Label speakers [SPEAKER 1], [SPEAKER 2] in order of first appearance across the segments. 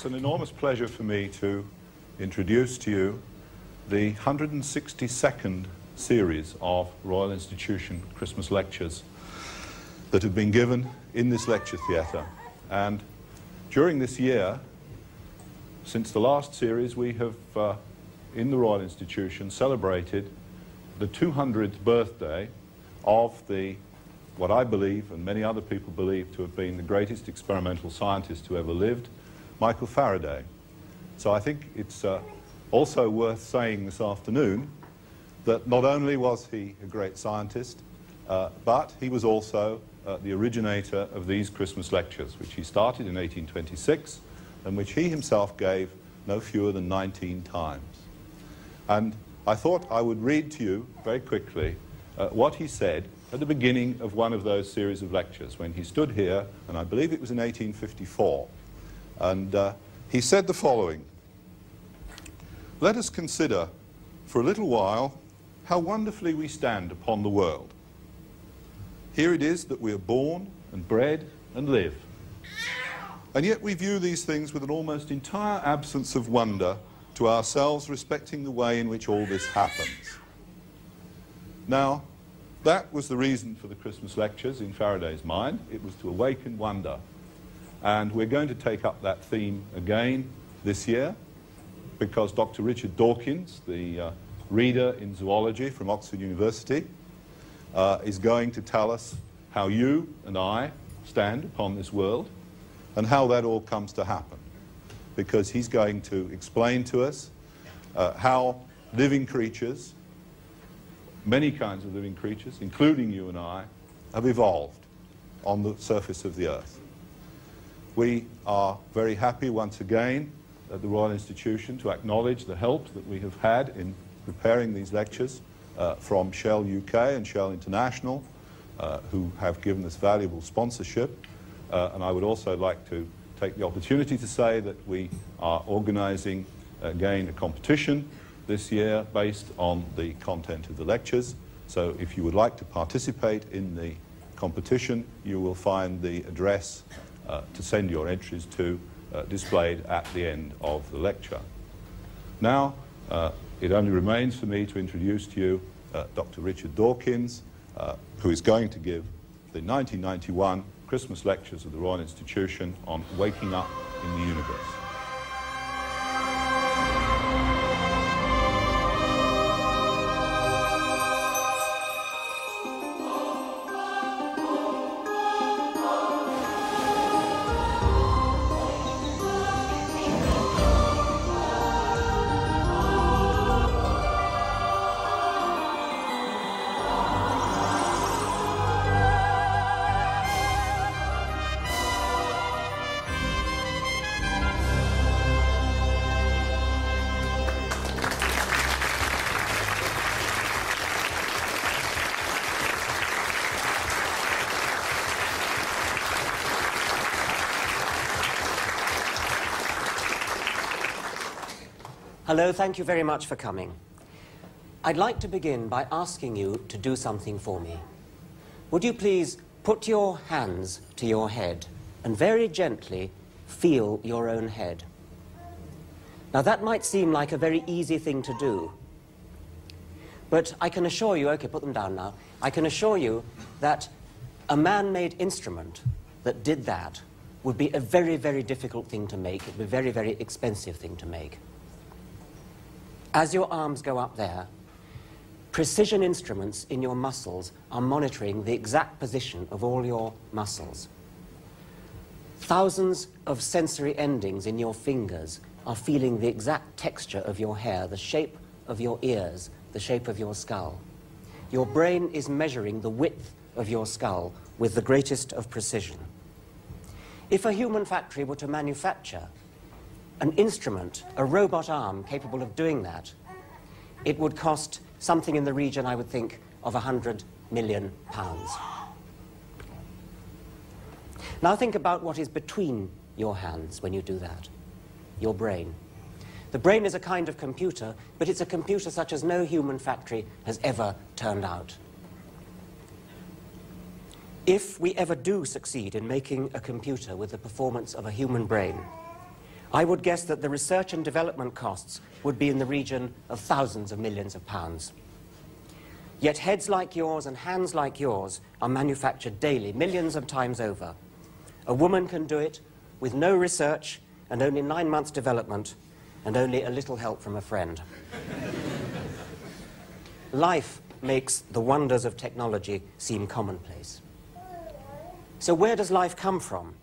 [SPEAKER 1] It's an enormous pleasure for me to introduce to you the 162nd series of Royal Institution Christmas lectures that have been given in this lecture theatre. And during this year, since the last series, we have, in the Royal Institution, celebrated the 200th birthday of what I believe, and many other people believe, to have been the greatest experimental scientist who ever lived, Michael Faraday. So I think it's also worth saying this afternoon that not only was he a great scientist, but he was also the originator of these Christmas lectures, which he started in 1826, and which he himself gave no fewer than 19 times. And I thought I would read to you very quickly what he said at the beginning of one of those series of lectures, when he stood here, and I believe it was in 1854. And he said the following: "Let us consider for a little while how wonderfully we stand upon the world. Here it is that we are born and bred and live. And yet we view these things with an almost entire absence of wonder to ourselves respecting the way in which all this happens." Now, that was the reason for the Christmas lectures in Faraday's mind. It was to awaken wonder. And we're going to take up that theme again this year, because Dr. Richard Dawkins, the reader in zoology from Oxford University, is going to tell us how you and I stand upon this world and how that all comes to happen. Because he's going to explain to us how living creatures, many kinds of living creatures, including you and I, have evolved on the surface of the earth. We are very happy once again at the Royal Institution to acknowledge the help that we have had in preparing these lectures from Shell UK and Shell International, who have given us valuable sponsorship. And I would also like to take the opportunity to say that we are organising again a competition this year based on the content of the lectures. So if you would like to participate in the competition, you will find the address to send your entries to displayed at the end of the lecture. Now, it only remains for me to introduce to you Dr. Richard Dawkins, who is going to give the 1991 Christmas lectures of the Royal Institution on waking up in the universe.
[SPEAKER 2] Hello, thank you very much for coming. I'd like to begin by asking you to do something for me. Would you please put your hands to your head and very gently feel your own head? Now that might seem like a very easy thing to do, but I can assure you, okay, put them down now, I can assure you that a man-made instrument that did that would be a very, very difficult thing to make. It would be a very, very expensive thing to make. As your arms go up there, precision instruments in your muscles are monitoring the exact position of all your muscles. Thousands of sensory endings in your fingers are feeling the exact texture of your hair, the shape of your ears, the shape of your skull. Your brain is measuring the width of your skull with the greatest of precision. If a human factory were to manufacture an instrument, a robot arm capable of doing that, it would cost something in the region, I would think, of £100 million. Now think about what is between your hands when you do that. Your brain. The brain is a kind of computer, but it's a computer such as no human factory has ever turned out. If we ever do succeed in making a computer with the performance of a human brain, I would guess that the research and development costs would be in the region of thousands of millions of pounds. Yet heads like yours and hands like yours are manufactured daily, millions of times over. A woman can do it with no research and only 9 months development and only a little help from a friend. Life makes the wonders of technology seem commonplace. So where does life come from?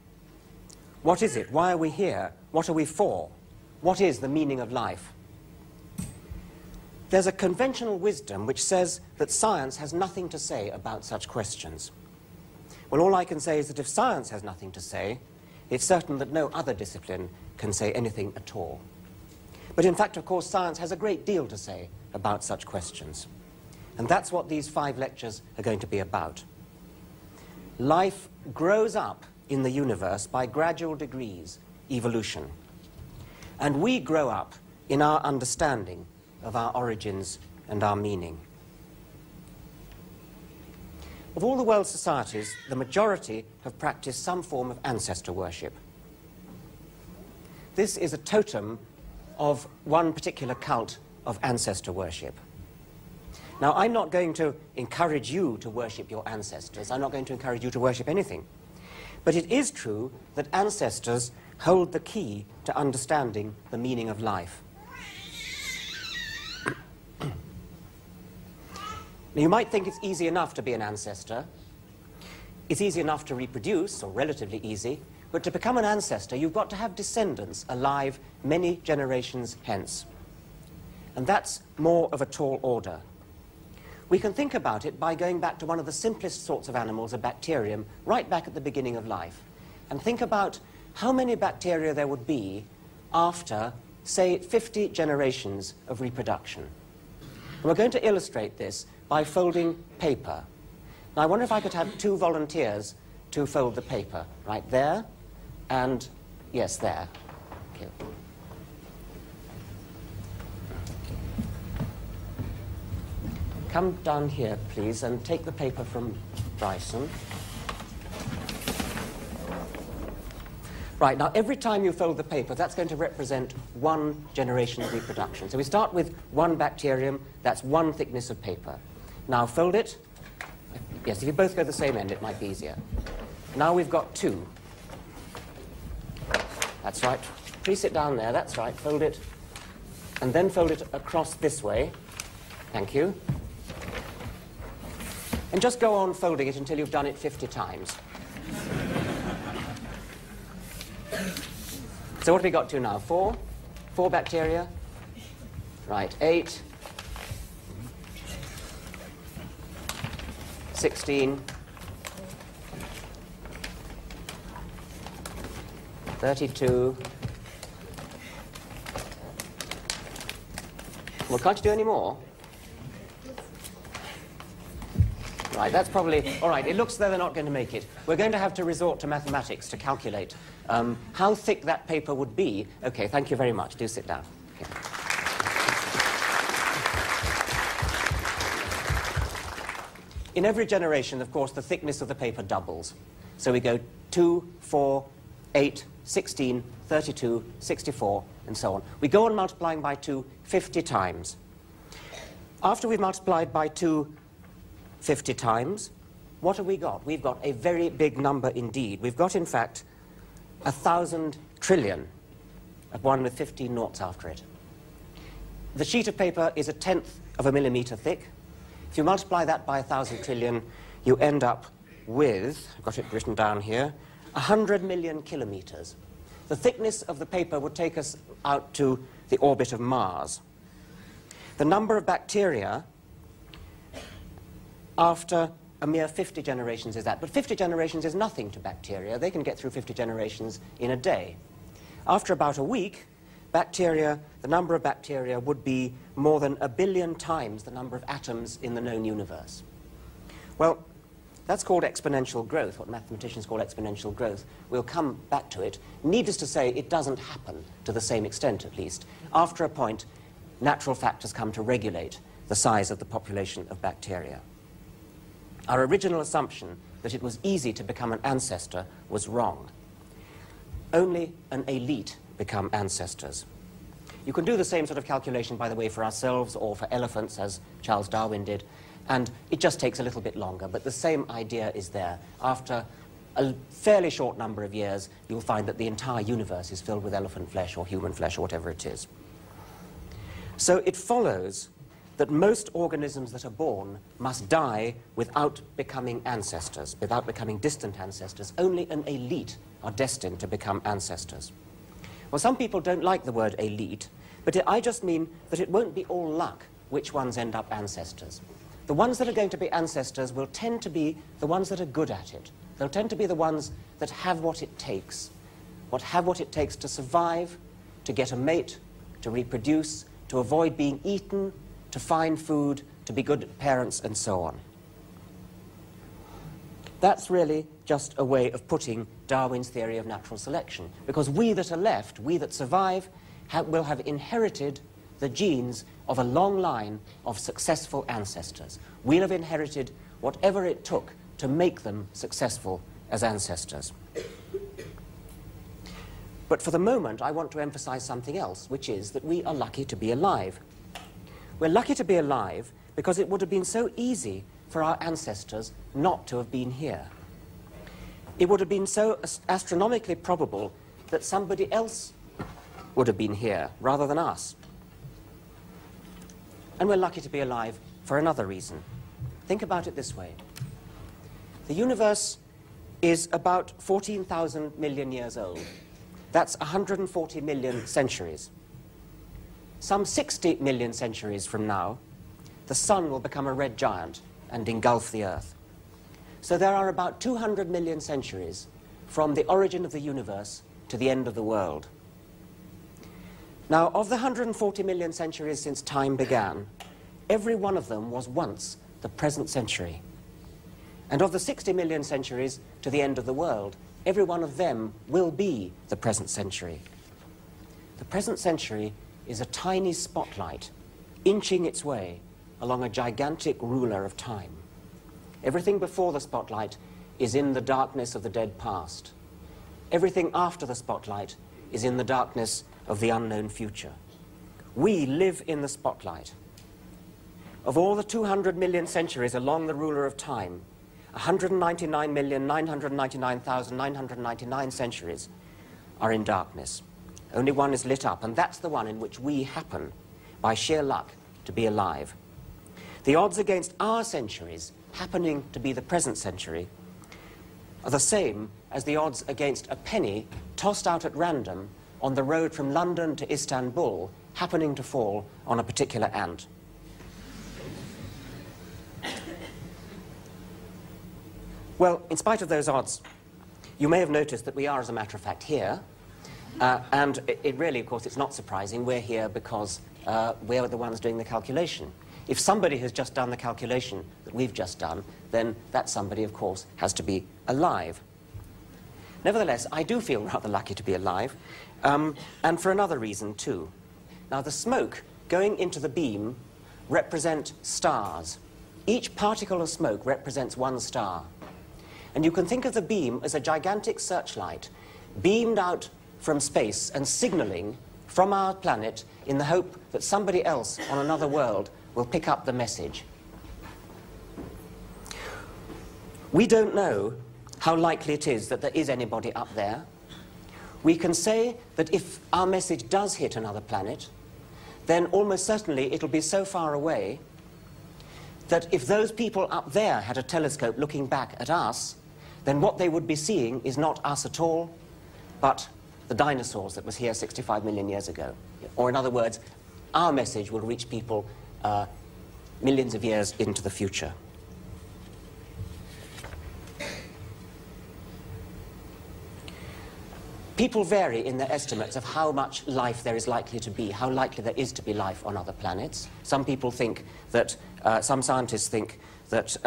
[SPEAKER 2] What is it? Why are we here? What are we for? What is the meaning of life? There's a conventional wisdom which says that science has nothing to say about such questions. Well, all I can say is that if science has nothing to say, it's certain that no other discipline can say anything at all. But in fact, of course, science has a great deal to say about such questions. And that's what these 5 lectures are going to be about. Life grows up in the universe by gradual degrees, evolution. And we grow up in our understanding of our origins and our meaning. Of all the world's societies, the majority have practiced some form of ancestor worship. This is a totem of one particular cult of ancestor worship. Now, I'm not going to encourage you to worship your ancestors. I'm not going to encourage you to worship anything. But it is true that ancestors hold the key to understanding the meaning of life. Now, you might think it's easy enough to be an ancestor. It's easy enough to reproduce, or relatively easy, but to become an ancestor, you've got to have descendants alive many generations hence. And that's more of a tall order. We can think about it by going back to one of the simplest sorts of animals, a bacterium, right back at the beginning of life, and think about how many bacteria there would be after, say, 50 generations of reproduction. And we're going to illustrate this by folding paper. Now, I wonder if I could have 2 volunteers to fold the paper, right there, and, yes, there. Thank you. Come down here, please, and take the paper from Bryson. Right, now every time you fold the paper, that's going to represent 1 generation of reproduction. So we start with 1 bacterium, that's 1 thickness of paper. Now fold it. Yes, if you both go the same end, it might be easier. Now we've got 2. That's right. Please sit down there, that's right, fold it. And then fold it across this way. Thank you. And just go on folding it until you've done it 50 times. So what have we got to now? 4? 4 bacteria? Right, 8. 16. 32. Well, can't you do any more? Right, that's probably... All right, it looks as though they're not going to make it. We're going to have to resort to mathematics to calculate how thick that paper would be. OK, thank you very much. Do sit down. Okay. In every generation, of course, the thickness of the paper doubles. So we go 2, 4, 8, 16, 32, 64, and so on. We go on multiplying by 2 50 times. After we've multiplied by 2 50 times, what have we got? We've got a very big number indeed. We've got, in fact, 1,000 trillion, a 1 with 15 noughts after it. The sheet of paper is 1/10 of a millimetre thick. If you multiply that by 1,000 trillion, you end up with, I've got it written down here, 100 million kilometres. The thickness of the paper would take us out to the orbit of Mars. The number of bacteria after a mere 50 generations is that. But 50 generations is nothing to bacteria. They can get through 50 generations in a day. After about a week, bacteria, the number of bacteria would be more than 1 billion times the number of atoms in the known universe. Well, that's called exponential growth, what mathematicians call exponential growth. We'll come back to it. Needless to say, it doesn't happen to the same extent, at least. After a point, natural factors come to regulate the size of the population of bacteria. Our original assumption that it was easy to become an ancestor was wrong. Only an elite become ancestors. You can do the same sort of calculation, by the way, for ourselves or for elephants, as Charles Darwin did, and it just takes a little bit longer, but the same idea is there. After a fairly short number of years, you'll find that the entire universe is filled with elephant flesh or human flesh or whatever it is. So it follows that most organisms that are born must die without becoming ancestors, without becoming distant ancestors. Only an elite are destined to become ancestors. Well, some people don't like the word elite, but I just mean that it won't be all luck which ones end up ancestors. The ones that are going to be ancestors will tend to be the ones that are good at it. They'll tend to be the ones that have what it takes, to survive, to get a mate, to reproduce, to avoid being eaten, to find food, to be good parents, and so on. That's really just a way of putting Darwin's theory of natural selection, because we that are left, we that survive, will have inherited the genes of a long line of successful ancestors. We'll have inherited whatever it took to make them successful as ancestors. But for the moment, I want to emphasize something else, which is that we are lucky to be alive. We're lucky to be alive because it would have been so easy for our ancestors not to have been here. It would have been so astronomically probable that somebody else would have been here rather than us. And we're lucky to be alive for another reason. Think about it this way. The universe is about 14,000 million years old. That's 140 million centuries. Some 60 million centuries from now, the sun will become a red giant and engulf the Earth. So there are about 200 million centuries from the origin of the universe to the end of the world. Now, of the 140 million centuries since time began, every one of them was once the present century. And of the 60 million centuries to the end of the world, every one of them will be the present century. The present century is a tiny spotlight inching its way along a gigantic ruler of time. Everything before the spotlight is in the darkness of the dead past. Everything after the spotlight is in the darkness of the unknown future. We live in the spotlight. Of all the 200 million centuries along the ruler of time, 199,999,999 centuries are in darkness. Only one is lit up, and that's the one in which we happen, by sheer luck, to be alive. The odds against our centuries happening to be the present century are the same as the odds against a penny tossed out at random on the road from London to Istanbul happening to fall on a particular ant. Well, in spite of those odds, you may have noticed that we are, as a matter of fact, here. And it really, of course, it's not surprising. We're here because we're the ones doing the calculation. If somebody has just done the calculation that we've just done, then that somebody, of course, has to be alive. Nevertheless, I do feel rather lucky to be alive, and for another reason, too. Now, the smoke going into the beam represent stars. Each particle of smoke represents one star. And you can think of the beam as a gigantic searchlight beamed out from space and signaling from our planet in the hope that somebody else on another world will pick up the message. We don't know how likely it is that there is anybody up there. We can say that if our message does hit another planet, then almost certainly it'll be so far away that if those people up there had a telescope looking back at us, then what they would be seeing is not us at all, but the dinosaurs that was here 65 million years ago. Or in other words, our message will reach people millions of years into the future. People vary in their estimates of how much life there is likely to be, how likely there is to be life on other planets. Some people think that, some scientists think that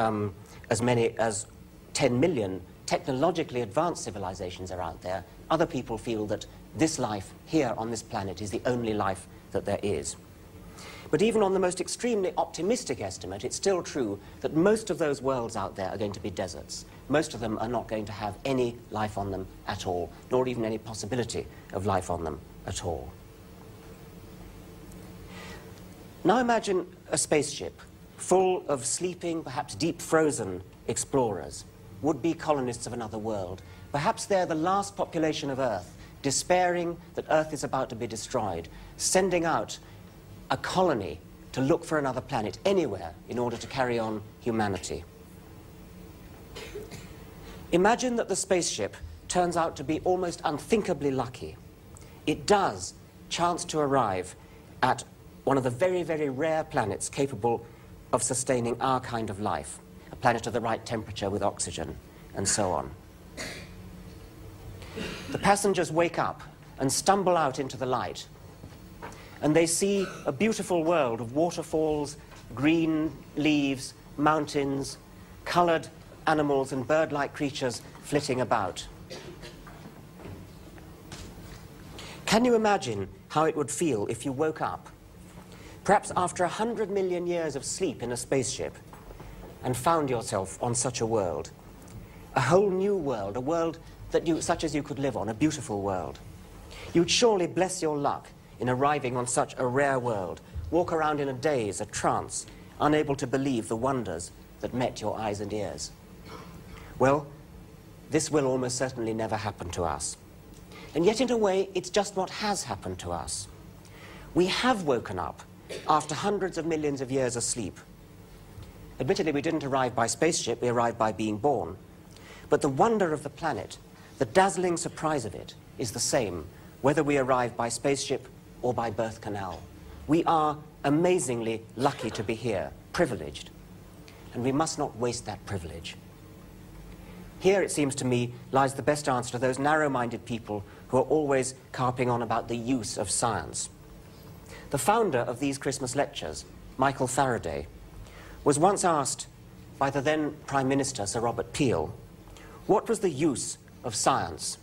[SPEAKER 2] as many as 10 million technologically advanced civilizations are out there. Other people feel that this life here on this planet is the only life that there is. But even on the most extremely optimistic estimate, it's still true that most of those worlds out there are going to be deserts. Most of them are not going to have any life on them at all, nor even any possibility of life on them at all. Now imagine a spaceship full of sleeping, perhaps deep frozen explorers, would-be colonists of another world. Perhaps they're the last population of Earth, despairing that Earth is about to be destroyed, sending out a colony to look for another planet anywhere in order to carry on humanity. Imagine that the spaceship turns out to be almost unthinkably lucky. It does chance to arrive at one of the very, very rare planets capable of sustaining our kind of life, a planet of the right temperature with oxygen, and so on. The passengers wake up and stumble out into the light, and they see a beautiful world of waterfalls, green leaves, mountains, colored animals and bird-like creatures flitting about. Can you imagine how it would feel if you woke up, perhaps after 100 million years of sleep in a spaceship, and found yourself on such a world? A whole new world, a world that such as you could live on, a beautiful world. You'd surely bless your luck in arriving on such a rare world, walk around in a daze, a trance, unable to believe the wonders that met your eyes and ears. Well, this will almost certainly never happen to us. And yet, in a way, it's just what has happened to us. We have woken up after hundreds of millions of years of sleep. Admittedly, we didn't arrive by spaceship, we arrived by being born. But the wonder of the planet, the dazzling surprise of it, is the same, whether we arrive by spaceship or by birth canal. We are amazingly lucky to be here, privileged. And we must not waste that privilege. Here, it seems to me, lies the best answer to those narrow-minded people who are always carping on about the use of science. The founder of these Christmas lectures, Michael Faraday, was once asked by the then Prime Minister, Sir Robert Peel, what was the use of science?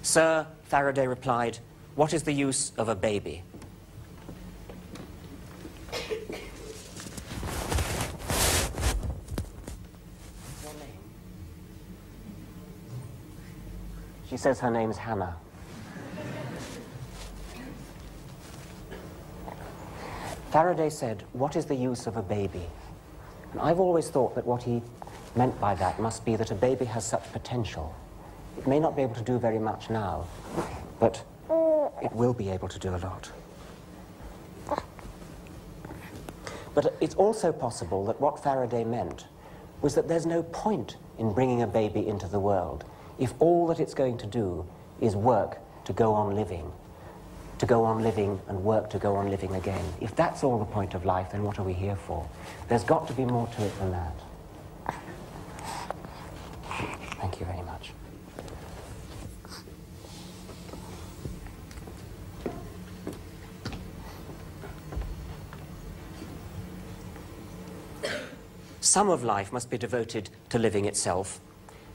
[SPEAKER 2] Sir, Faraday replied, what is the use of a baby? She says her name's Hannah. Faraday said, what is the use of a baby? And I've always thought that what he meant by that must be that a baby has such potential. It may not be able to do very much now, but it will be able to do a lot. But it's also possible that what Faraday meant was that there's no point in bringing a baby into the world if all that it's going to do is work to go on living and work to go on living again. If that's all the point of life, then what are we here for? There's got to be more to it than that. Thank you very much. Some of life must be devoted to living itself.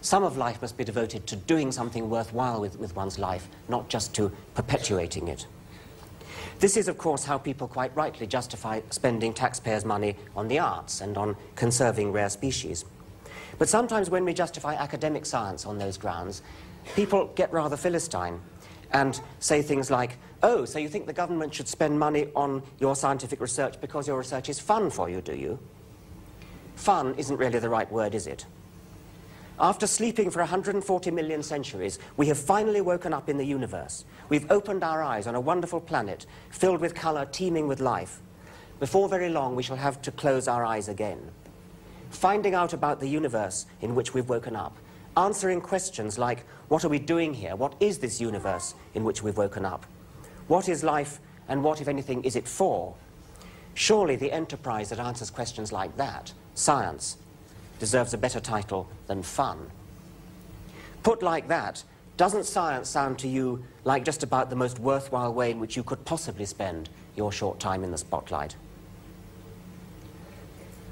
[SPEAKER 2] Some of life must be devoted to doing something worthwhile with one's life, not just to perpetuating it. This is, of course, how people quite rightly justify spending taxpayers' money on the arts and on conserving rare species. But sometimes when we justify academic science on those grounds, people get rather Philistine and say things like, oh, so you think the government should spend money on your scientific research because your research is fun for you, do you? Fun isn't really the right word, is it? After sleeping for 140 million centuries, we have finally woken up in the universe. We've opened our eyes on a wonderful planet filled with color, teeming with life. Before very long, we shall have to close our eyes again. Finding out about the universe in which we've woken up, answering questions like, what are we doing here? What is this universe in which we've woken up? What is life, and what, if anything, is it for? Surely the enterprise that answers questions like that, science, deserves a better title than fun. Put like that, doesn't science sound to you like just about the most worthwhile way in which you could possibly spend your short time in the spotlight?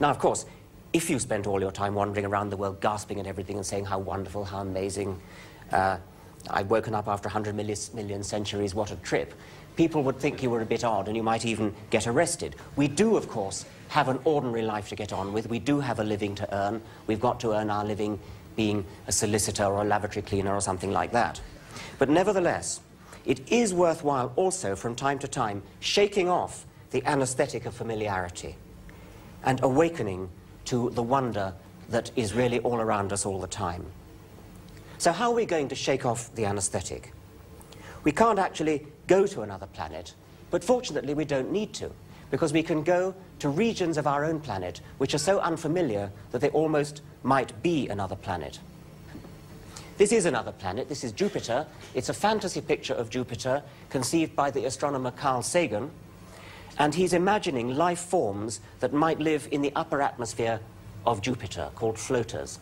[SPEAKER 2] Now, of course, if you spent all your time wandering around the world gasping at everything and saying how wonderful, how amazing, I've woken up after 100 million centuries, what a trip, people would think you were a bit odd and you might even get arrested. We do, of course, have an ordinary life to get on with. We do have a living to earn. We've got to earn our living being a solicitor or a lavatory cleaner or something like that. But nevertheless, it is worthwhile also from time to time shaking off the anesthetic of familiarity and awakening to the wonder that is really all around us all the time. So how are we going to shake off the anesthetic? We can't actually go to another planet, but fortunately we don't need to, because we can go to regions of our own planet which are so unfamiliar that they almost might be another planet. This is another planet. This is Jupiter. It's a fantasy picture of Jupiter conceived by the astronomer Carl Sagan, and he's imagining life forms that might live in the upper atmosphere of Jupiter, called floaters.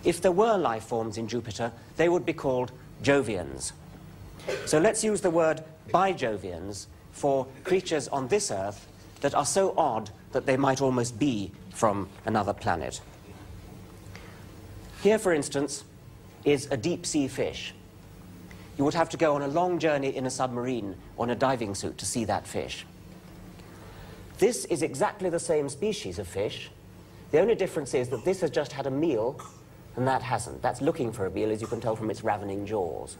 [SPEAKER 2] If there were life forms in Jupiter, they would be called Jovians. So let's use the word bijovians for creatures on this Earth that are so odd that they might almost be from another planet. Here, for instance, is a deep-sea fish. You would have to go on a long journey in a submarine or in a diving suit to see that fish. This is exactly the same species of fish. The only difference is that this has just had a meal and that hasn't. That's looking for a meal, as you can tell from its ravening jaws.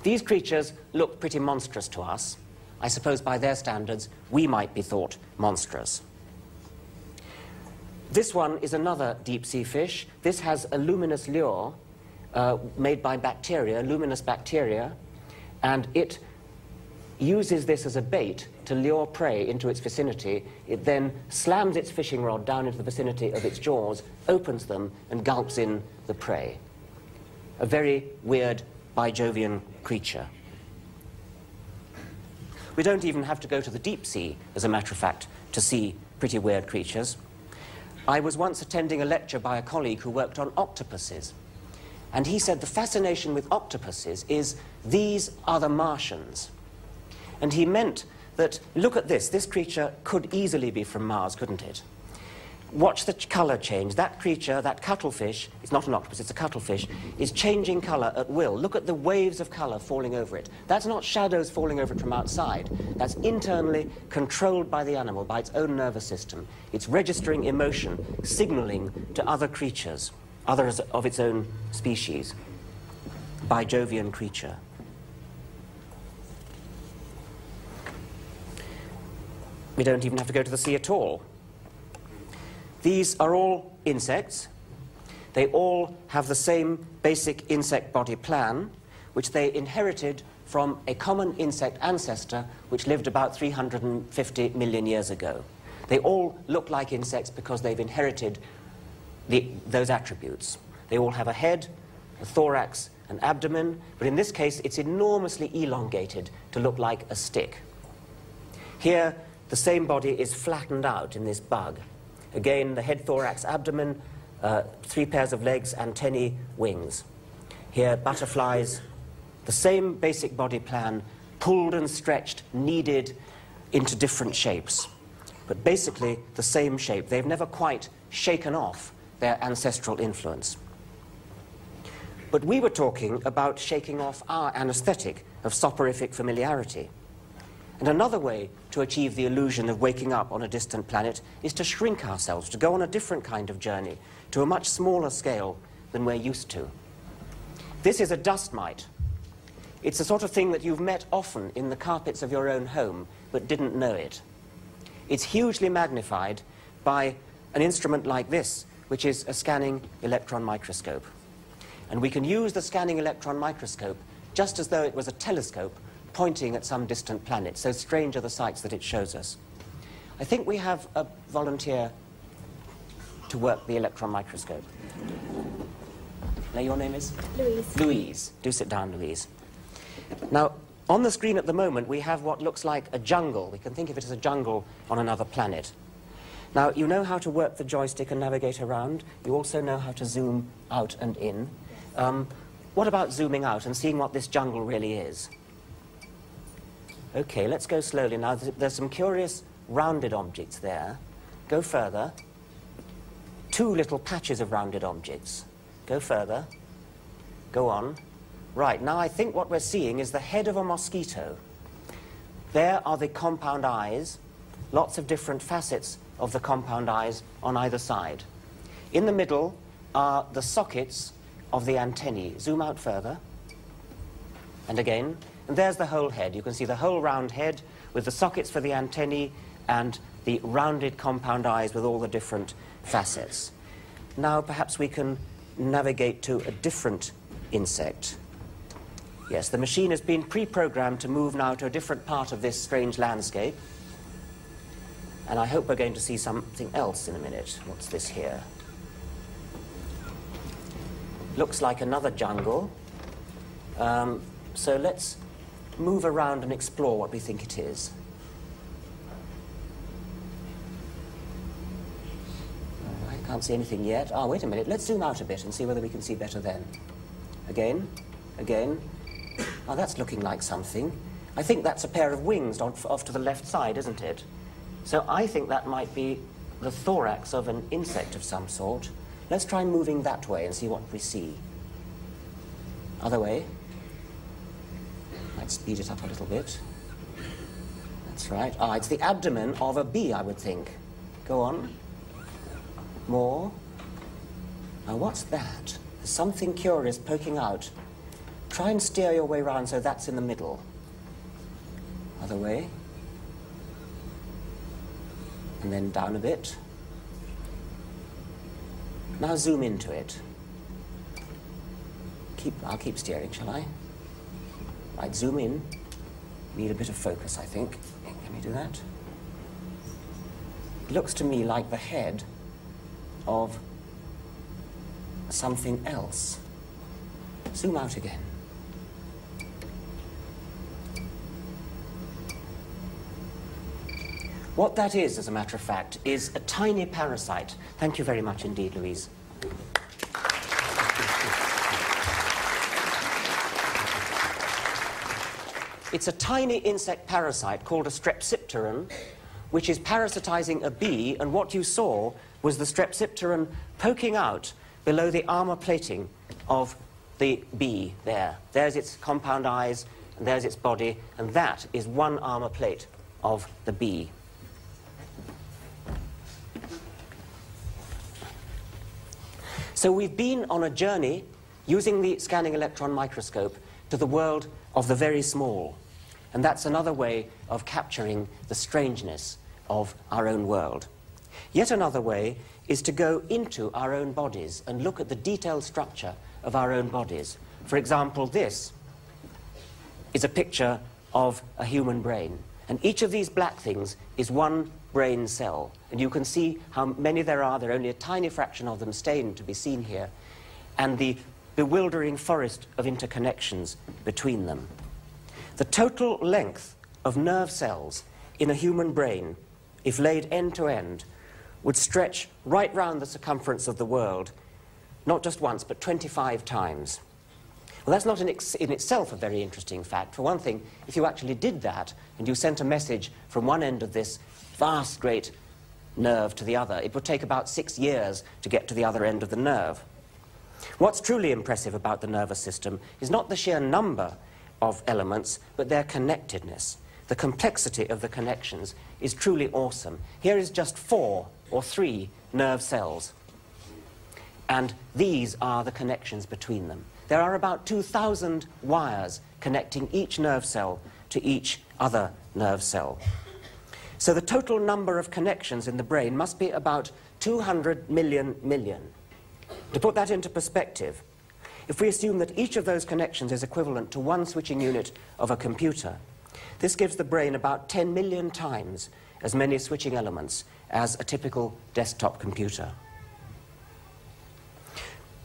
[SPEAKER 2] These creatures look pretty monstrous to us. I suppose by their standards, we might be thought monstrous. This one is another deep-sea fish. This has a luminous lure made by bacteria, luminous bacteria, and it uses this as a bait to lure prey into its vicinity. It then slams its fishing rod down into the vicinity of its jaws, opens them, and gulps in the prey. A very weird bijovian creature. We don't even have to go to the deep sea, as a matter of fact, to see pretty weird creatures. I was once attending a lecture by a colleague who worked on octopuses, and he said the fascination with octopuses is these are the Martians. And he meant that, look at this creature could easily be from Mars, couldn't it? Watch the colour change. That creature, that cuttlefish, it's not an octopus, it's a cuttlefish, is changing colour at will. Look at the waves of colour falling over it. That's not shadows falling over it from outside. That's internally controlled by the animal, by its own nervous system. It's registering emotion, signalling to other creatures, others of its own species. Bijovian creature. We don't even have to go to the sea at all. These are all insects. They all have the same basic insect body plan, which they inherited from a common insect ancestor which lived about 350 million years ago. They all look like insects because they've inherited those attributes. They all have a head, a thorax, an abdomen, but in this case it's enormously elongated to look like a stick. Here, the same body is flattened out in this bug. Again, the head, thorax, abdomen, 3 pairs of legs, antennae, wings. Here, butterflies, the same basic body plan, pulled and stretched, kneaded into different shapes. But basically, the same shape. They've never quite shaken off their ancestral influence. But we were talking about shaking off our anesthetic of soporific familiarity. And another way to achieve the illusion of waking up on a distant planet is to shrink ourselves, to go on a different kind of journey, to a much smaller scale than we're used to. This is a dust mite. It's the sort of thing that you've met often in the carpets of your own home, but didn't know it. It's hugely magnified by an instrument like this, which is a scanning electron microscope. And we can use the scanning electron microscope just as though it was a telescope pointing at some distant planet. So strange are the sights that it shows us. I think we have a volunteer to work the electron microscope. Now, your name is?
[SPEAKER 3] Louise.
[SPEAKER 2] Louise. Do sit down, Louise. Now, on the screen at the moment, we have what looks like a jungle. We can think of it as a jungle on another planet. Now, you know how to work the joystick and navigate around. You also know how to zoom out and in. What about zooming out and seeing what this jungle really is? Okay, let's go slowly now. There's some curious rounded objects there. Go further. 2 little patches of rounded objects. Go further. Go on. Right, now I think what we're seeing is the head of a mosquito. There are the compound eyes, lots of different facets of the compound eyes on either side. In the middle are the sockets of the antennae. Zoom out further. and again. And there's the whole head. You can see the whole round head with the sockets for the antennae and the rounded compound eyes with all the different facets. Now perhaps we can navigate to a different insect. Yes, the machine has been pre-programmed to move now to a different part of this strange landscape. And I hope we're going to see something else in a minute. What's this here? Looks like another jungle. So let's move around and explore what we think it is. I can't see anything yet. Oh, wait a minute. Let's zoom out a bit and see whether we can see better then. Again, again. Oh, that's looking like something. I think that's a pair of wings off to the left side, isn't it? So I think that might be the thorax of an insect of some sort. Let's try moving that way and see what we see. Other way. Might speed it up a little bit. That's right. Ah, it's the abdomen of a bee, I would think. Go on. More. Now, what's that? There's something curious poking out. Try and steer your way around so that's in the middle. Other way. And then down a bit. Now zoom into it. I'll keep steering, shall I? Right, zoom in. Need a bit of focus, I think. Can we do that? It looks to me like the head of something else. Zoom out again. What that is, as a matter of fact, is a tiny parasite. Thank you very much indeed, Louise. It's a tiny insect parasite called a strepsipteran, which is parasitizing a bee, and what you saw was the strepsipteran poking out below the armor plating of the bee there. There's its compound eyes, and there's its body, and that is one armor plate of the bee. So we've been on a journey using the scanning electron microscope to the world of the very small. And that's another way of capturing the strangeness of our own world. Yet another way is to go into our own bodies and look at the detailed structure of our own bodies. For example, this is a picture of a human brain. And each of these black things is one brain cell. And you can see how many there are. There are only a tiny fraction of them stained to be seen here. And the bewildering forest of interconnections between them. The total length of nerve cells in a human brain, if laid end to end, would stretch right round the circumference of the world, not just once, but 25 times. Well, that's not in itself a very interesting fact. For one thing, if you actually did that, and you sent a message from one end of this vast, great nerve to the other, it would take about 6 years to get to the other end of the nerve. What's truly impressive about the nervous system is not the sheer number of elements, but their connectedness. The complexity of the connections is truly awesome. Here is just 4 or 3 nerve cells, and these are the connections between them. There are about 2,000 wires connecting each nerve cell to each other nerve cell. So the total number of connections in the brain must be about 200 million. To put that into perspective, if we assume that each of those connections is equivalent to one switching unit of a computer, this gives the brain about 10 million times as many switching elements as a typical desktop computer.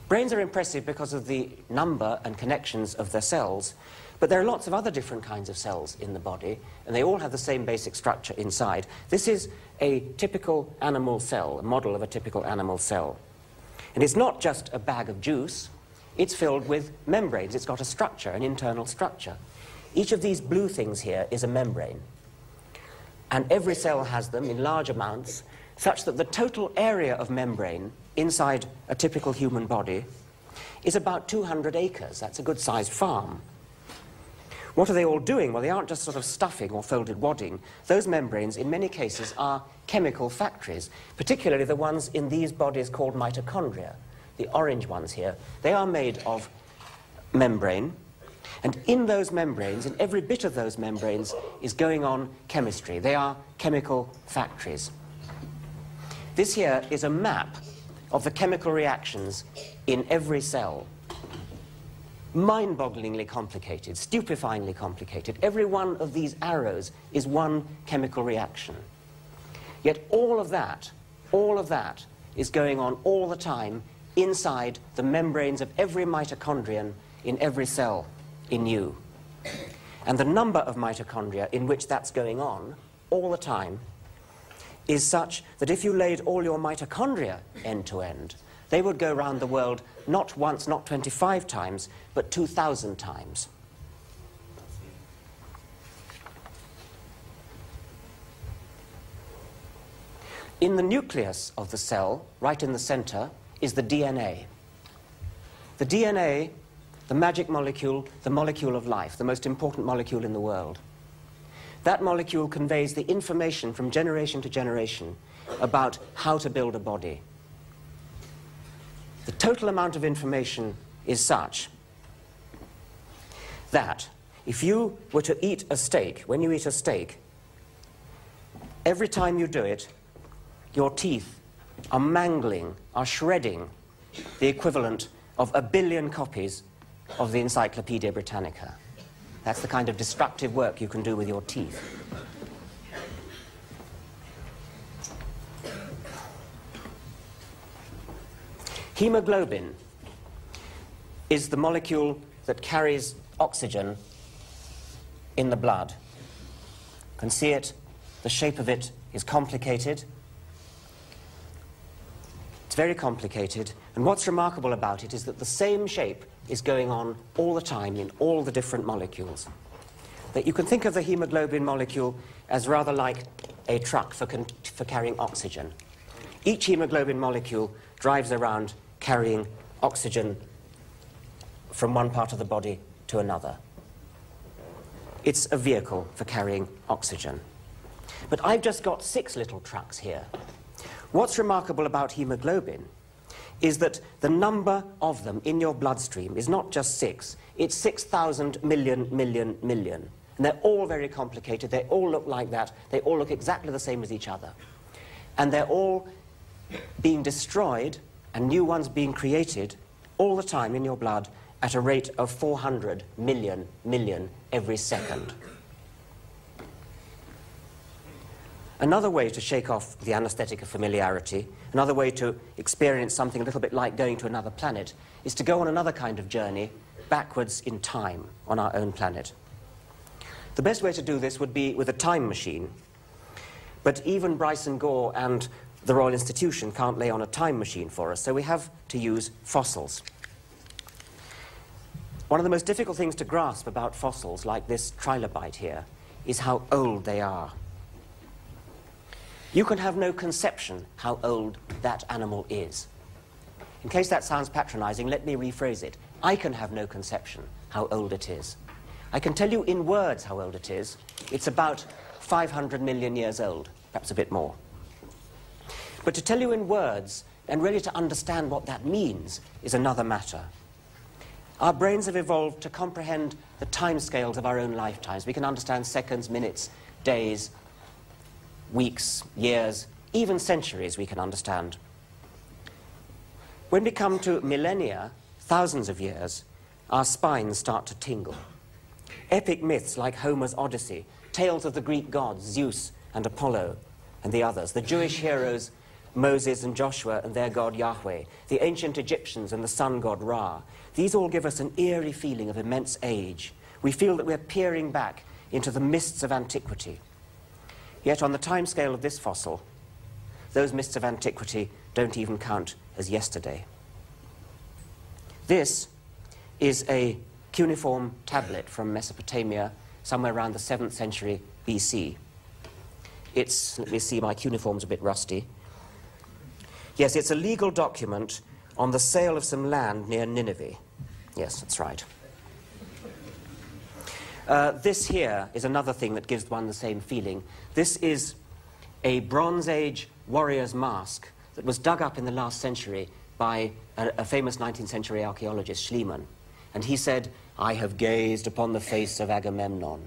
[SPEAKER 2] Brains are impressive because of the number and connections of their cells, but there are lots of other different kinds of cells in the body, and they all have the same basic structure inside. This is a typical animal cell, a model of a typical animal cell. And it's not just a bag of juice, it's filled with membranes. It's got a structure, an internal structure. Each of these blue things here is a membrane. And every cell has them in large amounts, such that the total area of membrane inside a typical human body is about 200 acres. That's a good-sized farm. What are they all doing? Well, they aren't just sort of stuffing or folded wadding. Those membranes, in many cases, are chemical factories, particularly the ones in these bodies called mitochondria. The orange ones here, they are made of membrane, And in those membranes, in every bit of those membranes, is going on chemistry. They are chemical factories. This here is a map of the chemical reactions in every cell. Mind-bogglingly complicated, stupefyingly complicated. Every one of these arrows is one chemical reaction. Yet all of that is going on all the time inside the membranes of every mitochondrion in every cell in you. And the number of mitochondria in which that's going on all the time is such that if you laid all your mitochondria end to end, they would go around the world not once, not 25 times, but 2,000 times. In the nucleus of the cell, right in the center, is the DNA. The DNA, the magic molecule, the molecule of life, the most important molecule in the world. That molecule conveys the information from generation to generation about how to build a body. The total amount of information is such that if you were to eat a steak, when you eat a steak, every time you do it, your teeth are mangling, are shredding the equivalent of 1 billion copies of the Encyclopedia Britannica. That's the kind of destructive work you can do with your teeth. Hemoglobin is the molecule that carries oxygen in the blood. You can see it. The shape of it is complicated. It's very complicated, and what's remarkable about it is that the same shape is going on all the time in all the different molecules. That you can think of the hemoglobin molecule as rather like a truck for carrying oxygen. Each hemoglobin molecule drives around carrying oxygen from one part of the body to another. It's a vehicle for carrying oxygen. But I've just got 6 little trucks here. What's remarkable about hemoglobin is that the number of them in your bloodstream is not just 6, it's 6,000 million. And they're all very complicated, they all look like that, they all look exactly the same as each other. And they're all being destroyed and new ones being created all the time in your blood at a rate of 400 million every second. Another way to shake off the anesthetic of familiarity, another way to experience something a little bit like going to another planet, is to go on another kind of journey backwards in time on our own planet. The best way to do this would be with a time machine, but even Bryson Gore and the Royal Institution can't lay on a time machine for us, so we have to use fossils. One of the most difficult things to grasp about fossils, like this trilobite here, is how old they are. You can have no conception how old that animal is. In case that sounds patronizing, let me rephrase it. I can have no conception how old it is. I can tell you in words how old it is. It's about 500 million years old, perhaps a bit more. But to tell you in words, and really to understand what that means, is another matter. Our brains have evolved to comprehend the timescales of our own lifetimes. We can understand seconds, minutes, days, weeks, years, even centuries we can understand. When we come to millennia, thousands of years, our spines start to tingle. Epic myths like Homer's Odyssey, tales of the Greek gods, Zeus and Apollo and the others, the Jewish heroes, Moses and Joshua and their god Yahweh, the ancient Egyptians and the sun god Ra, these all give us an eerie feeling of immense age. We feel that we're peering back into the mists of antiquity. Yet on the timescale of this fossil, those mists of antiquity don't even count as yesterday. This is a cuneiform tablet from Mesopotamia, somewhere around the 7th century BC. It's, let me see, my cuneiform's a bit rusty. Yes, it's a legal document on the sale of some land near Nineveh. Yes, that's right. This here is another thing that gives one the same feeling. This is a Bronze Age warrior's mask that was dug up in the last century by a famous 19th century archaeologist, Schliemann. And he said, I have gazed upon the face of Agamemnon.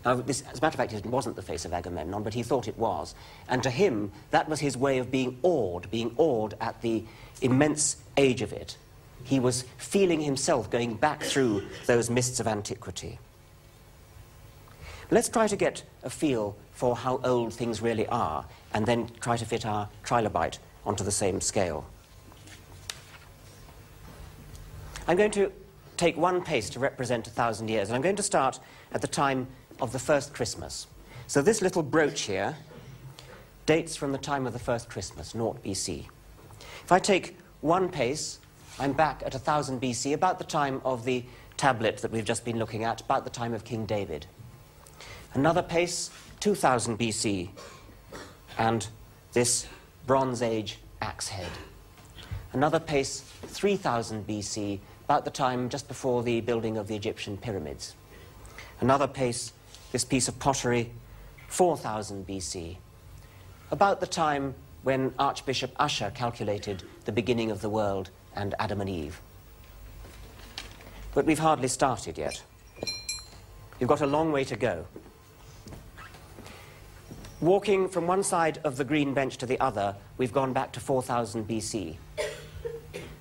[SPEAKER 2] Now, this, as a matter of fact, it wasn't the face of Agamemnon, but he thought it was. And to him, that was his way of being awed at the immense age of it. He was feeling himself going back through those mists of antiquity. Let's try to get a feel for how old things really are, and then try to fit our trilobite onto the same scale. I'm going to take one pace to represent 1,000 years, and I'm going to start at the time of the first Christmas. So this little brooch here dates from the time of the first Christmas, 0 BC. If I take one pace, I'm back at 1000 BC, about the time of the tablet that we've just been looking at, about the time of King David. Another pace, 2000 BC, and this Bronze Age axe head. Another pace, 3000 BC, about the time just before the building of the Egyptian pyramids. Another pace, this piece of pottery, 4000 BC, about the time when Archbishop Usher calculated the beginning of the world and Adam and Eve. But we've hardly started yet. We've got a long way to go. Walking from one side of the green bench to the other, we've gone back to 4000 BC.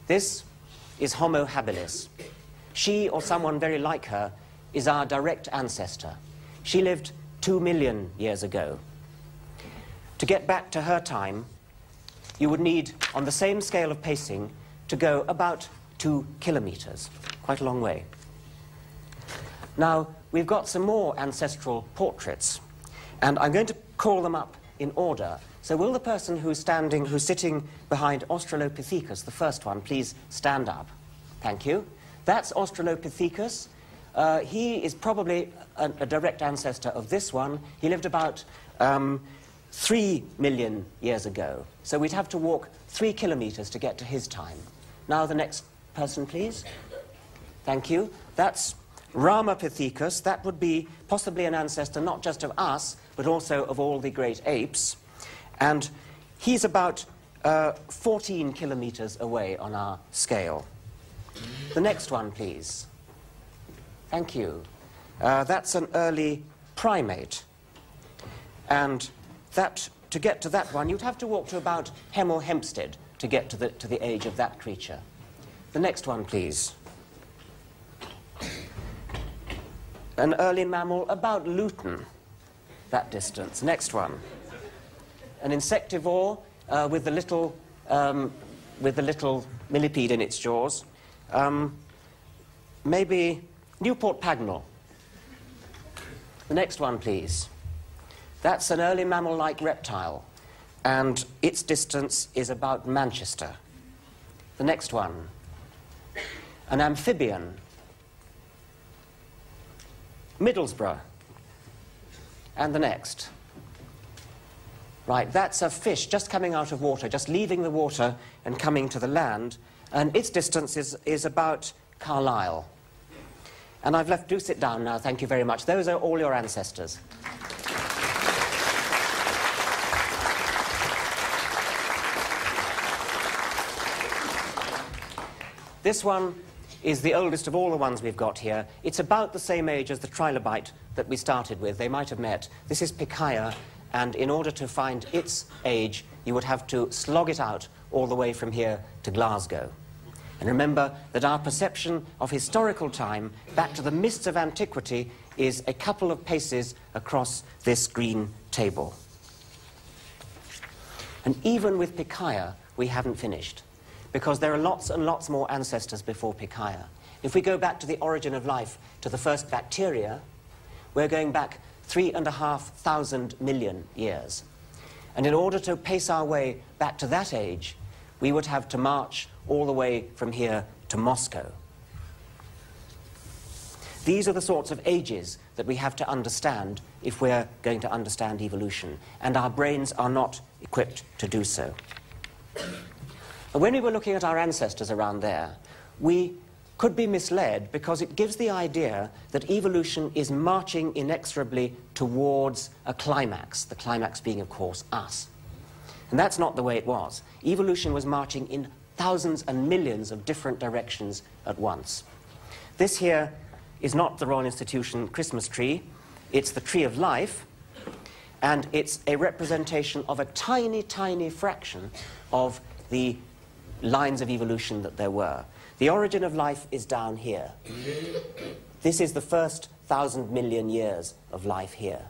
[SPEAKER 2] This is Homo habilis. She, or someone very like her, is our direct ancestor. She lived 2 million years ago. To get back to her time, you would need, on the same scale of pacing, to go about 2 kilometers, quite a long way. Now, we've got some more ancestral portraits, and I'm going to call them up in order. So will the person who's sitting behind Australopithecus, the first one, please stand up? Thank you. That's Australopithecus. He is probably a direct ancestor of this one. He lived about 3 million years ago. So we'd have to walk 3 kilometers to get to his time. Now the next person, please. Thank you. That's Ramapithecus. That would be possibly an ancestor not just of us, but also of all the great apes. And he's about 14 kilometers away on our scale. The next one, please. Thank you. That's an early primate. And that, to get to that one, you'd have to walk to about Hemel Hempstead to get to the age of that creature. The next one, please. An early mammal, about Luton, that distance. Next one. An insectivore with the little millipede in its jaws. Maybe Newport Pagnell. The next one, please. That's an early mammal-like reptile, and its distance is about Manchester. The next one. An amphibian. Middlesbrough. And the next. Right, that's a fish just coming out of water, just leaving the water and coming to the land, and its distance is about Carlisle. And I've left, do sit down now, thank you very much. Those are all your ancestors. This one is the oldest of all the ones we've got here. It's about the same age as the trilobite that we started with. They might have met. This is Pikaia, and in order to find its age, you would have to slog it out all the way from here to Glasgow. And remember that our perception of historical time, back to the mists of antiquity, is a couple of paces across this green table. And even with Pikaia, we haven't finished, because there are lots and lots more ancestors before Pikaia. If we go back to the origin of life, to the first bacteria, we're going back 3,500 million years. And in order to pace our way back to that age, we would have to march all the way from here to Moscow. These are the sorts of ages that we have to understand if we're going to understand evolution, and our brains are not equipped to do so. And when we were looking at our ancestors around there, we could be misled because it gives the idea that evolution is marching inexorably towards a climax, the climax being, of course, us. And that's not the way it was. Evolution was marching in thousands and millions of different directions at once. This here is not the Royal Institution Christmas tree, it's the tree of life, and it's a representation of a tiny, tiny fraction of the lines of evolution that there were. The origin of life is down here. This is the first 1,000 million years of life here,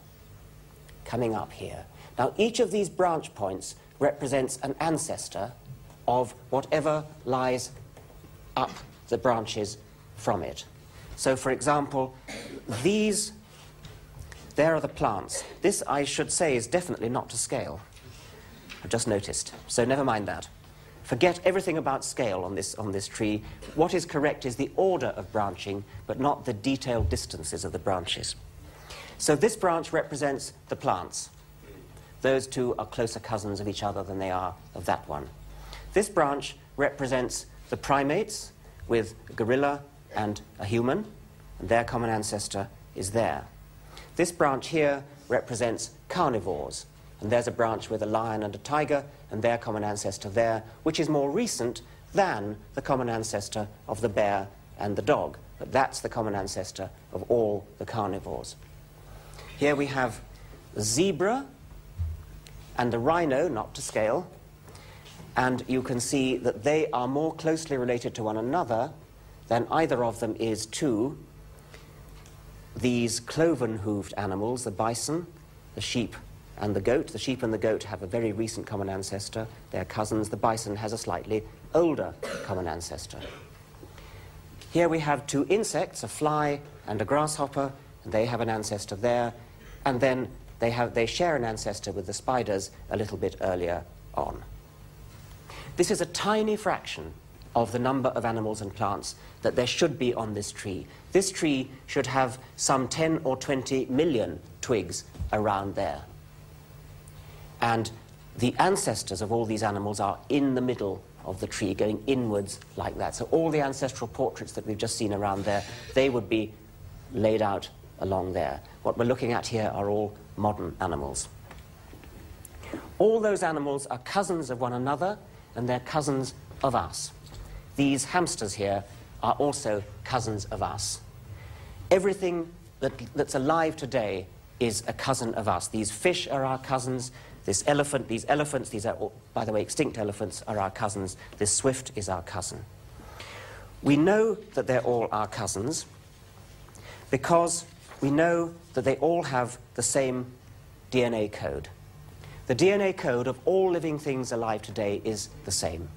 [SPEAKER 2] coming up here. Now, each of these branch points represents an ancestor of whatever lies up the branches from it. So, for example, there are the plants. This, I should say, is definitely not to scale. I've just noticed. So never mind that. Forget everything about scale on this tree. What is correct is the order of branching, but not the detailed distances of the branches. So this branch represents the plants. Those two are closer cousins of each other than they are of that one. This branch represents the primates, with a gorilla and a human, and their common ancestor is there. This branch here represents carnivores, and there's a branch with a lion and a tiger, and their common ancestor there, which is more recent than the common ancestor of the bear and the dog, but that's the common ancestor of all the carnivores. Here we have the zebra and the rhino, not to scale, and you can see that they are more closely related to one another than either of them is to these cloven-hooved animals, the bison, the sheep, and the goat. The sheep and the goat have a very recent common ancestor. They're cousins. The bison has a slightly older common ancestor. Here we have two insects, a fly and a grasshopper, and they have an ancestor there. And then they share an ancestor with the spiders a little bit earlier on. This is a tiny fraction of the number of animals and plants that there should be on this tree. This tree should have some 10 or 20 million twigs around there. And the ancestors of all these animals are in the middle of the tree, going inwards like that. So all the ancestral portraits that we've just seen around there, they would be laid out along there. What we're looking at here are all modern animals. All those animals are cousins of one another, and they're cousins of us. These hamsters here are also cousins of us. Everything that's alive today is a cousin of us. These fish are our cousins. These elephants, these are, by the way, extinct elephants are our cousins. This swift is our cousin. We know that they're all our cousins because we know that they all have the same DNA code. The DNA code of all living things alive today is the same.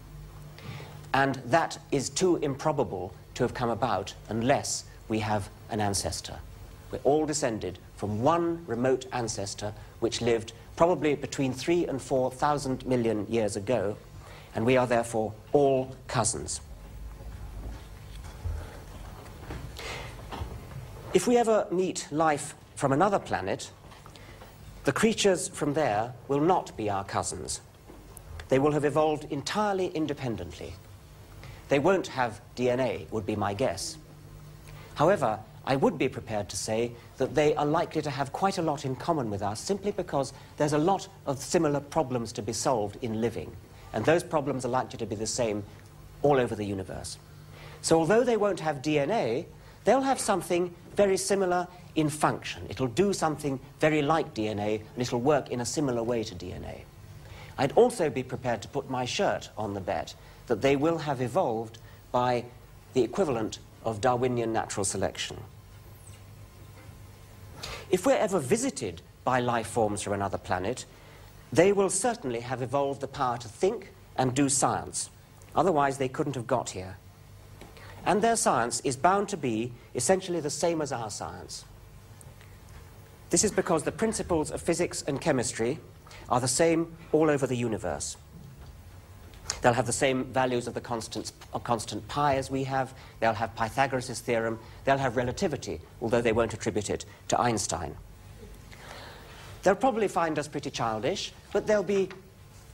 [SPEAKER 2] And that is too improbable to have come about unless we have an ancestor. We're all descended from one remote ancestor which lived probably between 3,000 and 4,000 million years ago, and we are therefore all cousins. If we ever meet life from another planet, the creatures from there will not be our cousins. They will have evolved entirely independently. They won't have DNA, would be my guess. However, I would be prepared to say that they are likely to have quite a lot in common with us simply because there's a lot of similar problems to be solved in living, and those problems are likely to be the same all over the universe. So although they won't have DNA, they'll have something very similar in function. It'll do something very like DNA, and it'll work in a similar way to DNA. I'd also be prepared to put my shirt on the bet that they will have evolved by the equivalent of Darwinian natural selection. If we're ever visited by life forms from another planet, they will certainly have evolved the power to think and do science. Otherwise, they couldn't have got here. And their science is bound to be essentially the same as our science. This is because the principles of physics and chemistry are the same all over the universe. They'll have the same values of the constant pi as we have. They'll have Pythagoras' theorem. They'll have relativity, although they won't attribute it to Einstein. They'll probably find us pretty childish, but they'll be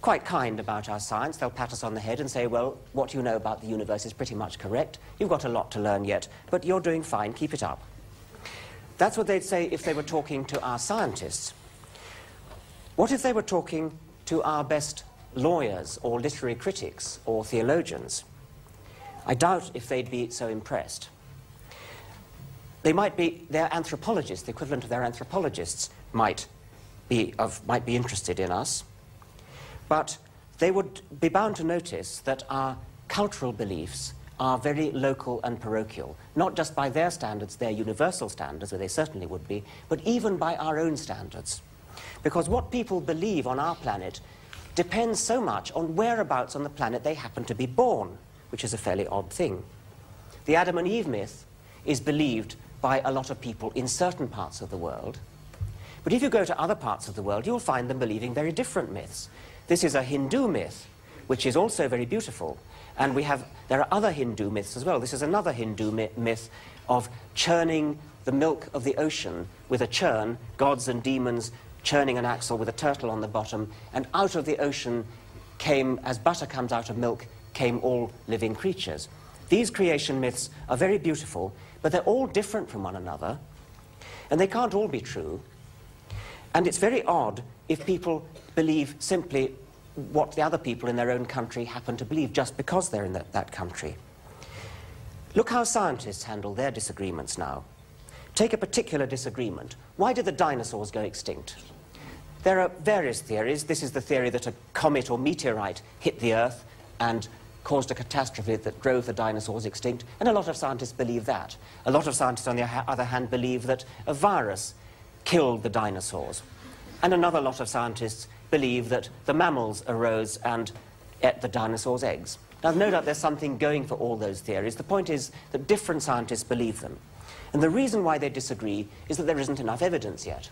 [SPEAKER 2] quite kind about our science. They'll pat us on the head and say, well, what you know about the universe is pretty much correct. You've got a lot to learn yet, but you're doing fine. Keep it up. That's what they'd say if they were talking to our scientists. What if they were talking to our best lawyers or literary critics or theologians? I doubt if they'd be so impressed. They're anthropologists, the equivalent of their anthropologists might be interested in us, but they would be bound to notice that our cultural beliefs are very local and parochial, not just by their standards, their universal standards, or they certainly would be, but even by our own standards. Because what people believe on our planet depends so much on whereabouts on the planet they happen to be born, which is a fairly odd thing. The Adam and Eve myth is believed by a lot of people in certain parts of the world, but if you go to other parts of the world, you'll find them believing very different myths. This is a Hindu myth, which is also very beautiful, and there are other Hindu myths as well. This is another Hindu myth of churning the milk of the ocean with a churn, gods and demons churning an axle with a turtle on the bottom, and out of the ocean came, as butter comes out of milk, came all living creatures. These creation myths are very beautiful, but they're all different from one another, and they can't all be true. And it's very odd if people believe simply what the other people in their own country happen to believe just because they're in that country. Look how scientists handle their disagreements now. Take a particular disagreement. Why did the dinosaurs go extinct? There are various theories. This is the theory that a comet or meteorite hit the Earth and caused a catastrophe that drove the dinosaurs extinct, and a lot of scientists believe that. A lot of scientists, on the other hand, believe that a virus killed the dinosaurs. And another lot of scientists believe that the mammals arose and ate the dinosaurs' eggs. Now, no doubt there's something going for all those theories. The point is that different scientists believe them. And the reason why they disagree is that there isn't enough evidence yet.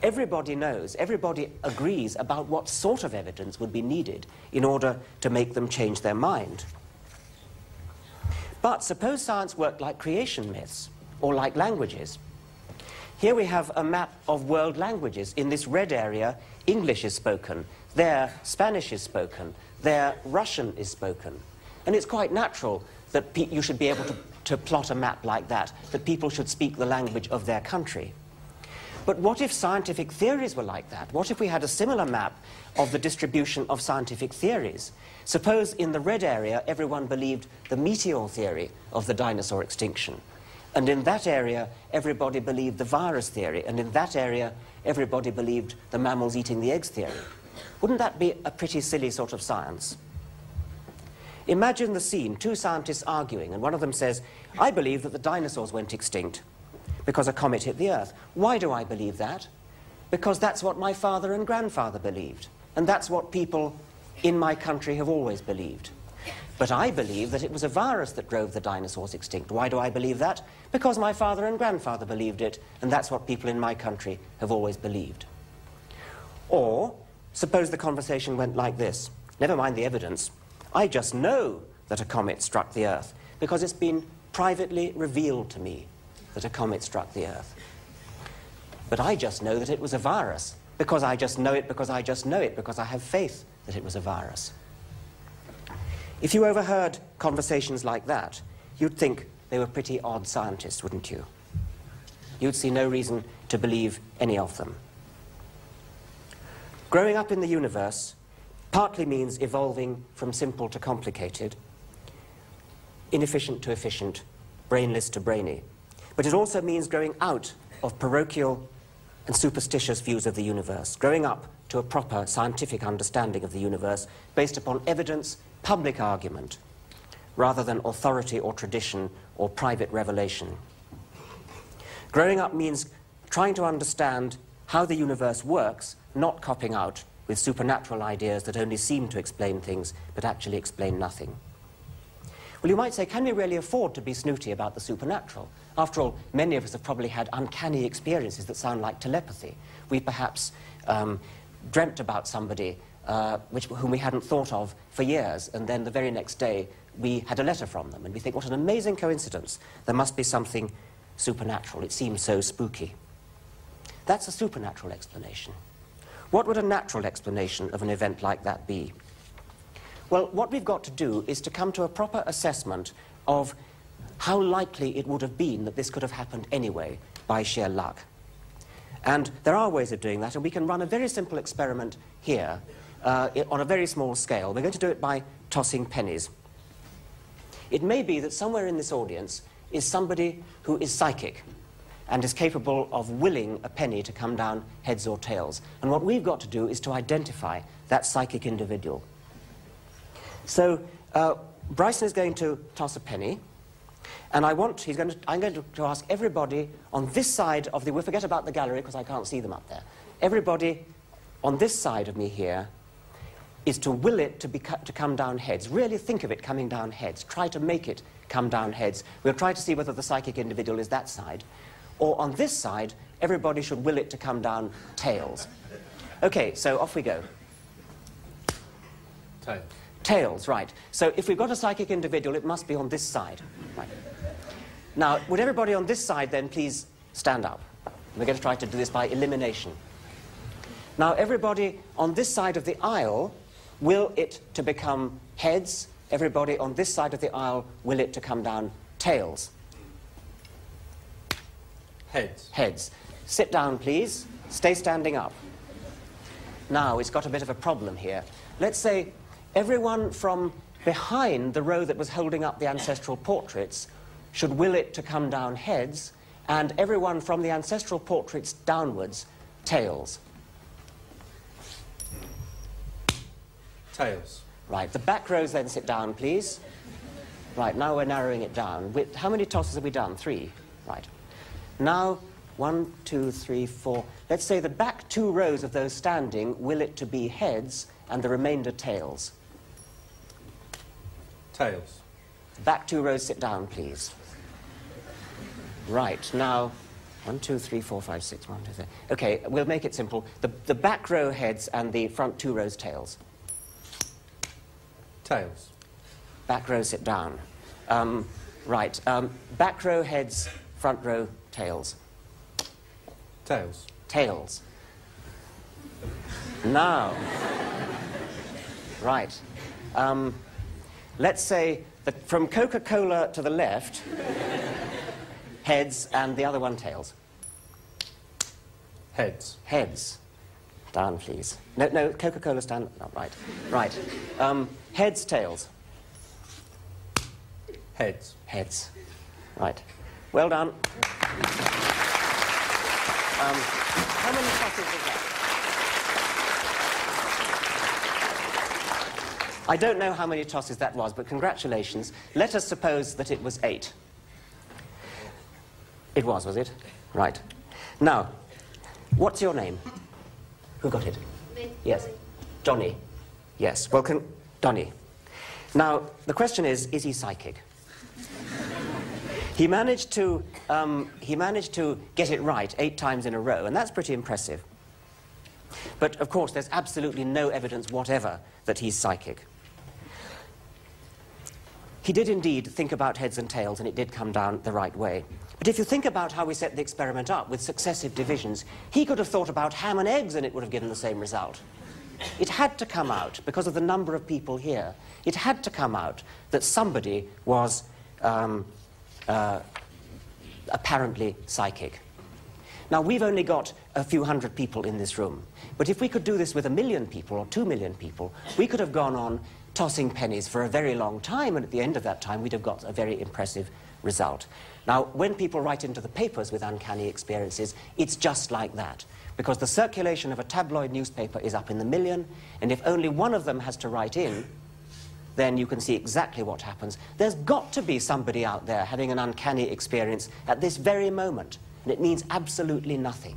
[SPEAKER 2] Everybody knows, everybody agrees about what sort of evidence would be needed in order to make them change their mind. But suppose science worked like creation myths, or like languages. Here we have a map of world languages. In this red area, English is spoken. There, Spanish is spoken. There, Russian is spoken. And it's quite natural that you should be able to plot a map like that people should speak the language of their country. But what if scientific theories were like that? What if we had a similar map of the distribution of scientific theories? Suppose in the red area everyone believed the meteor theory of the dinosaur extinction. And in that area, everybody believed the virus theory. And in that area, everybody believed the mammals eating the eggs theory. Wouldn't that be a pretty silly sort of science? Imagine the scene, two scientists arguing, and one of them says, I believe that the dinosaurs went extinct because a comet hit the Earth. Why do I believe that? Because that's what my father and grandfather believed. And that's what people in my country have always believed. But I believe that it was a virus that drove the dinosaurs extinct. Why do I believe that? Because my father and grandfather believed it, and that's what people in my country have always believed. Or, suppose the conversation went like this. Never mind the evidence. I just know that a comet struck the Earth, because it's been privately revealed to me that a comet struck the Earth. But I just know that it was a virus, because I just know it, because I just know it, because I have faith that it was a virus. If you overheard conversations like that, you'd think they were pretty odd scientists, wouldn't you? You'd see no reason to believe any of them. Growing up in the universe partly means evolving from simple to complicated, inefficient to efficient, brainless to brainy. But it also means growing out of parochial and superstitious views of the universe, growing up to a proper scientific understanding of the universe based upon evidence, public argument, rather than authority or tradition or private revelation. Growing up means trying to understand how the universe works, not copping out with supernatural ideas that only seem to explain things but actually explain nothing. Well, you might say, can we really afford to be snooty about the supernatural? After all, many of us have probably had uncanny experiences that sound like telepathy. We perhaps dreamt about somebody whom we hadn't thought of for years, and then the very next day we had a letter from them, and we think, what an amazing coincidence. There must be something supernatural. It seems so spooky. That's a supernatural explanation. What would a natural explanation of an event like that be? Well, what we've got to do is to come to a proper assessment of how likely it would have been that this could have happened anyway by sheer luck. And there are ways of doing that, and we can run a very simple experiment here on a very small scale. We're going to do it by tossing pennies. It may be that somewhere in this audience is somebody who is psychic and is capable of willing a penny to come down heads or tails. And what we've got to do is to identify that psychic individual. So Bryson is going to toss a penny, and I'm going to ask everybody on this side of the... We'll forget about the gallery because I can't see them up there. Everybody on this side of me here is to will it to come down heads. Really think of it coming down heads. Try to make it come down heads. We'll try to see whether the psychic individual is that side. Or on this side, everybody should will it to come down tails. OK, so off we go.
[SPEAKER 3] Tails.
[SPEAKER 2] Tails, right. So if we've got a psychic individual, it must be on this side. Right. Now, would everybody on this side then please stand up? We're going to try to do this by elimination. Now, everybody on this side of the aisle, will it to become heads. Everybody on this side of the aisle, will it to come down tails.
[SPEAKER 3] Heads.
[SPEAKER 2] Heads. Sit down, please. Stay standing up. Now, it's got a bit of a problem here. Let's say everyone from behind the row that was holding up the ancestral portraits should will it to come down heads, and everyone from the ancestral portraits downwards, tails.
[SPEAKER 3] Tails.
[SPEAKER 2] Right, the back rows then sit down, please. Right, now we're narrowing it down. How many tosses have we done? 3. Right. Now, 1, 2, 3, 4. Let's say the back 2 rows of those standing will it to be heads and the remainder tails.
[SPEAKER 3] Tails.
[SPEAKER 2] Back 2 rows sit down, please. Right, now, 1, 2, 3, 4, 5, 6, 1, 2, 3. OK, we'll make it simple. The back row heads and the front 2 rows tails.
[SPEAKER 3] Tails.
[SPEAKER 2] Back row sit down. Right, back row heads, front row tails.
[SPEAKER 3] Tails.
[SPEAKER 2] Tails. Now, right, let's say that from Coca-Cola to the left, heads, and the other one tails.
[SPEAKER 3] Heads.
[SPEAKER 2] Heads. Down, please. No, Coca-Cola stand. Oh, right. Right. Heads, tails.
[SPEAKER 3] Heads.
[SPEAKER 2] Heads. Right. Well done. How many tosses was that? I don't know how many tosses that was, but congratulations. Let us suppose that it was 8. It was it? Right. Now, what's your name? Who got it?
[SPEAKER 4] Me.
[SPEAKER 2] Yes. Johnny. Yes. Well, Donny. Now, the question is he psychic? He managed to get it right 8 times in a row, and that's pretty impressive. But, of course, there's absolutely no evidence whatever that he's psychic. He did indeed think about heads and tails, and it did come down the right way. But if you think about how we set the experiment up with successive divisions, he could have thought about ham and eggs and it would have given the same result. It had to come out, because of the number of people here, it had to come out that somebody was apparently psychic. Now, we've only got a few hundred people in this room, but if we could do this with 1 million people or 2 million people, we could have gone on tossing pennies for a very long time, and at the end of that time, we'd have got a very impressive result. Now, when people write into the papers with uncanny experiences, it's just like that, because the circulation of a tabloid newspaper is up in the million, and if only one of them has to write in, then you can see exactly what happens. There's got to be somebody out there having an uncanny experience at this very moment, and it means absolutely nothing.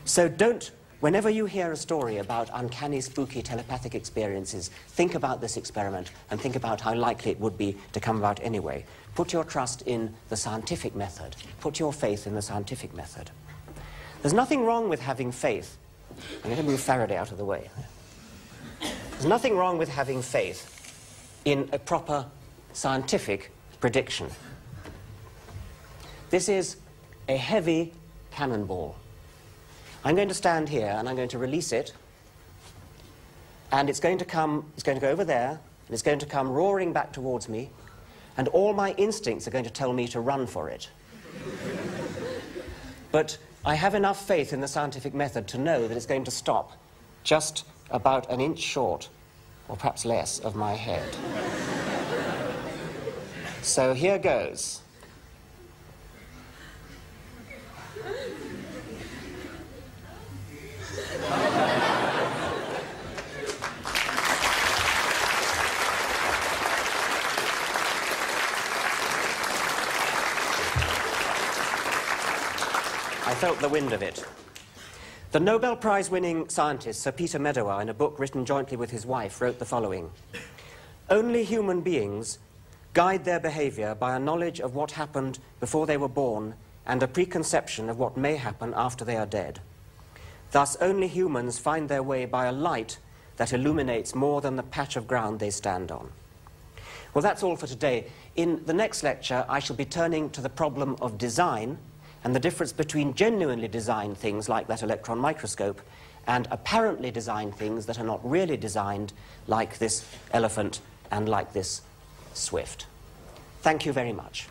[SPEAKER 2] So don't, whenever you hear a story about uncanny, spooky, telepathic experiences, think about this experiment and think about how likely it would be to come about anyway. Put your trust in the scientific method. Put your faith in the scientific method. There's nothing wrong with having faith. I'm going to move Faraday out of the way. There's nothing wrong with having faith in a proper scientific prediction. This is a heavy cannonball. I'm going to stand here and I'm going to release it, and it's going to go over there, and it's going to come roaring back towards me, and all my instincts are going to tell me to run for it. But I have enough faith in the scientific method to know that it's going to stop just about 1 inch short, or perhaps less, of my head. So here goes. I felt the wind of it. The Nobel Prize-winning scientist Sir Peter Medawar, in a book written jointly with his wife, wrote the following: "Only human beings guide their behavior by a knowledge of what happened before they were born and a preconception of what may happen after they are dead. Thus, only humans find their way by a light that illuminates more than the patch of ground they stand on." Well, that's all for today. In the next lecture, I shall be turning to the problem of design and the difference between genuinely designed things like that electron microscope and apparently designed things that are not really designed, like this elephant and like this swift. Thank you very much.